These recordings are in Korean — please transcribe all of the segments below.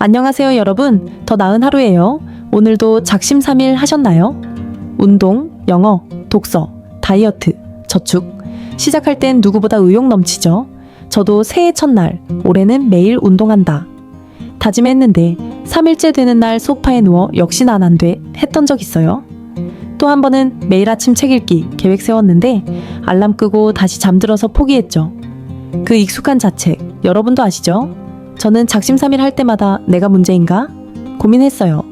안녕하세요 여러분. 더 나은 하루예요. 오늘도 작심삼일 하셨나요? 운동, 영어, 독서, 다이어트, 저축. 시작할 땐 누구보다 의욕 넘치죠. 저도 새해 첫날, 올해는 매일 운동한다. 다짐했는데 3일째 되는 날 소파에 누워 역시나 안 돼 했던 적 있어요. 또 한 번은 매일 아침 책 읽기 계획 세웠는데 알람 끄고 다시 잠들어서 포기했죠. 그 익숙한 자책, 여러분도 아시죠? 저는 작심삼일 할 때마다 내가 문제인가? 고민했어요.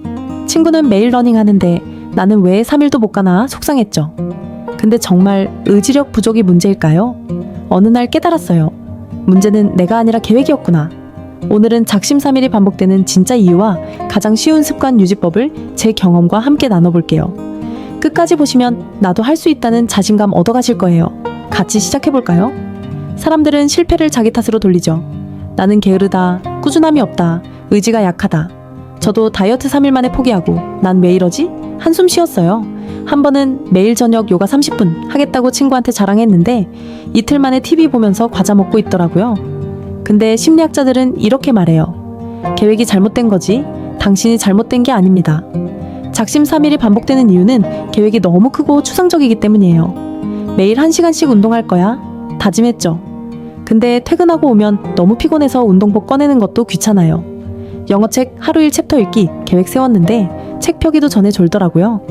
친구는 매일 러닝 하는데 나는 왜 3일도 못 가나 속상했죠. 근데 정말 의지력 부족이 문제일까요? 어느 날 깨달았어요. 문제는 내가 아니라 계획이었구나. 오늘은 작심삼일이 반복되는 진짜 이유와 가장 쉬운 습관 유지법을 제 경험과 함께 나눠볼게요. 끝까지 보시면 나도 할 수 있다는 자신감 얻어가실 거예요. 같이 시작해볼까요? 사람들은 실패를 자기 탓으로 돌리죠. 나는 게으르다, 꾸준함이 없다, 의지가 약하다. 저도 다이어트 3일 만에 포기하고 난 왜 이러지? 한숨 쉬었어요. 한 번은 매일 저녁 요가 30분 하겠다고 친구한테 자랑했는데 이틀 만에 TV 보면서 과자 먹고 있더라고요. 근데 심리학자들은 이렇게 말해요. 계획이 잘못된 거지 당신이 잘못된 게 아닙니다. 작심삼일이 반복되는 이유는 계획이 너무 크고 추상적이기 때문이에요. 매일 1시간씩 운동할 거야 다짐했죠. 근데 퇴근하고 오면 너무 피곤해서 운동복 꺼내는 것도 귀찮아요. 영어책 하루 1챕터 읽기 계획 세웠는데 책 펴기도 전에 졸더라고요.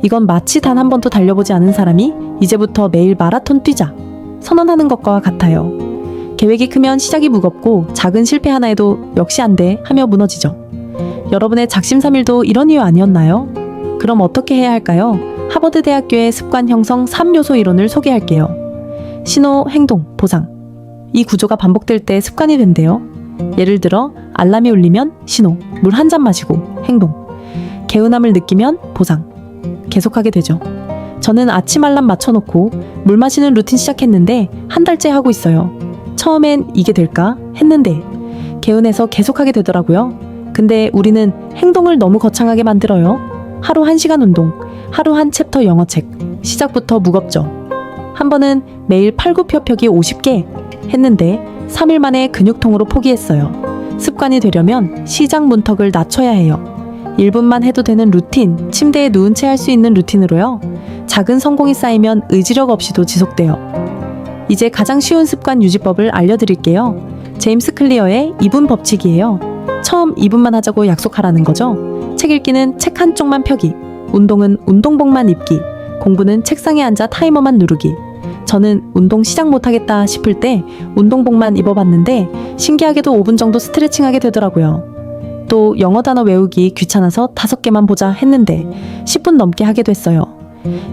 이건 마치 단 한 번도 달려보지 않은 사람이 이제부터 매일 마라톤 뛰자 선언하는 것과 같아요. 계획이 크면 시작이 무겁고 작은 실패 하나에도 역시 안 돼 하며 무너지죠. 여러분의 작심삼일도 이런 이유 아니었나요? 그럼 어떻게 해야 할까요? 하버드 대학교의 습관 형성 3요소 이론을 소개할게요. 신호, 행동, 보상. 이 구조가 반복될 때 습관이 된대요. 예를 들어 알람이 울리면 신호, 물 한 잔 마시고 행동. 개운함을 느끼면 보상. 계속하게 되죠. 저는 아침 알람 맞춰놓고 물 마시는 루틴 시작했는데 한 달째 하고 있어요. 처음엔 이게 될까 했는데 개운해서 계속하게 되더라고요. 근데 우리는 행동을 너무 거창하게 만들어요. 하루 1시간 운동, 하루 한 챕터 영어책. 시작부터 무겁죠. 한 번은 매일 팔굽혀 펴기 50개 했는데 3일 만에 근육통으로 포기했어요. 습관이 되려면 시작 문턱을 낮춰야 해요. 1분만 해도 되는 루틴, 침대에 누운 채 할 수 있는 루틴으로요. 작은 성공이 쌓이면 의지력 없이도 지속돼요. 이제 가장 쉬운 습관 유지법을 알려드릴게요. 제임스 클리어의 2분 법칙이에요. 처음 2분만 하자고 약속하라는 거죠. 책 읽기는 책 한쪽만 펴기, 운동은 운동복만 입기, 공부는 책상에 앉아 타이머만 누르기. 저는 운동 시작 못하겠다 싶을 때 운동복만 입어봤는데 신기하게도 5분 정도 스트레칭하게 되더라고요. 또 영어 단어 외우기 귀찮아서 5개만 보자 했는데 10분 넘게 하게 됐어요.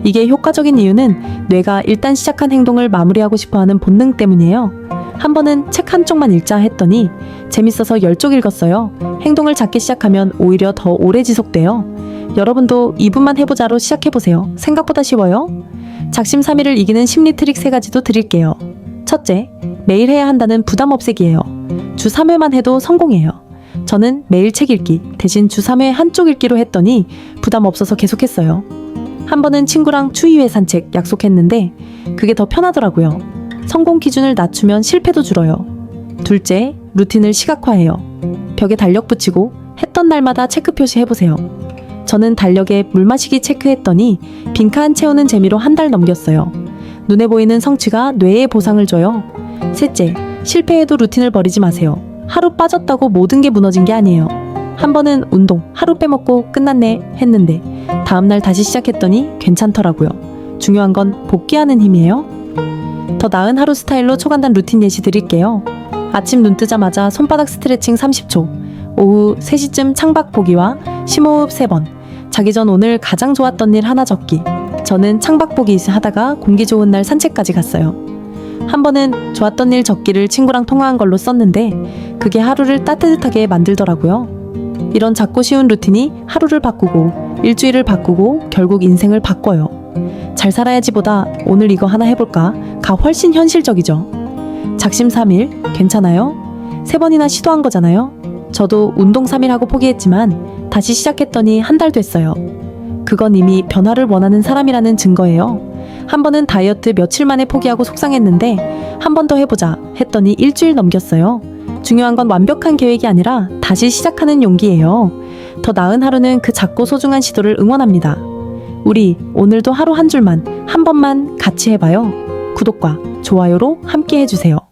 이게 효과적인 이유는 뇌가 일단 시작한 행동을 마무리하고 싶어하는 본능 때문이에요. 한 번은 책 한쪽만 읽자 했더니 재밌어서 10쪽 읽었어요. 행동을 작게 시작하면 오히려 더 오래 지속돼요. 여러분도 2분만 해보자로 시작해보세요. 생각보다 쉬워요. 작심삼일을 이기는 심리 트릭 3가지도 드릴게요. 첫째, 매일 해야 한다는 부담 없애기예요. 주 3회만 해도 성공이에요. 저는 매일 책 읽기 대신 주 3회 한쪽 읽기로 했더니 부담 없어서 계속했어요. 한 번은 친구랑 추위회 산책 약속했는데 그게 더 편하더라고요. 성공 기준을 낮추면 실패도 줄어요. 둘째, 루틴을 시각화해요. 벽에 달력 붙이고 했던 날마다 체크 표시 해보세요. 저는 달력에 물 마시기 체크했더니 빈칸 채우는 재미로 한 달 넘겼어요. 눈에 보이는 성취가 뇌에 보상을 줘요. 셋째, 실패해도 루틴을 버리지 마세요. 하루 빠졌다고 모든 게 무너진 게 아니에요. 한 번은 운동 하루 빼먹고 끝났네 했는데 다음날 다시 시작했더니 괜찮더라고요. 중요한 건 복귀하는 힘이에요. 더 나은 하루 스타일로 초간단 루틴 예시 드릴게요. 아침 눈 뜨자마자 손바닥 스트레칭 30초, 오후 3시쯤 창밖 보기와 심호흡 3번, 자기 전 오늘 가장 좋았던 일 하나 적기. 저는 창밖 보기 하다가 공기 좋은 날 산책까지 갔어요. 한 번은 좋았던 일 적기를 친구랑 통화한 걸로 썼는데 그게 하루를 따뜻하게 만들더라고요. 이런 작고 쉬운 루틴이 하루를 바꾸고 일주일을 바꾸고 결국 인생을 바꿔요. 잘 살아야지보다 오늘 이거 하나 해볼까가 훨씬 현실적이죠. 작심삼일 괜찮아요? 3번이나 시도한 거잖아요. 저도 운동 3일 하고 포기했지만 다시 시작했더니 한 달 됐어요. 그건 이미 변화를 원하는 사람이라는 증거예요. 한 번은 다이어트 며칠 만에 포기하고 속상했는데 한 번 더 해보자 했더니 일주일 넘겼어요. 중요한 건 완벽한 계획이 아니라 다시 시작하는 용기예요. 더 나은 하루는 그 작고 소중한 시도를 응원합니다. 우리 오늘도 하루 한 줄만, 한 번만 같이 해봐요. 구독과 좋아요로 함께 해주세요.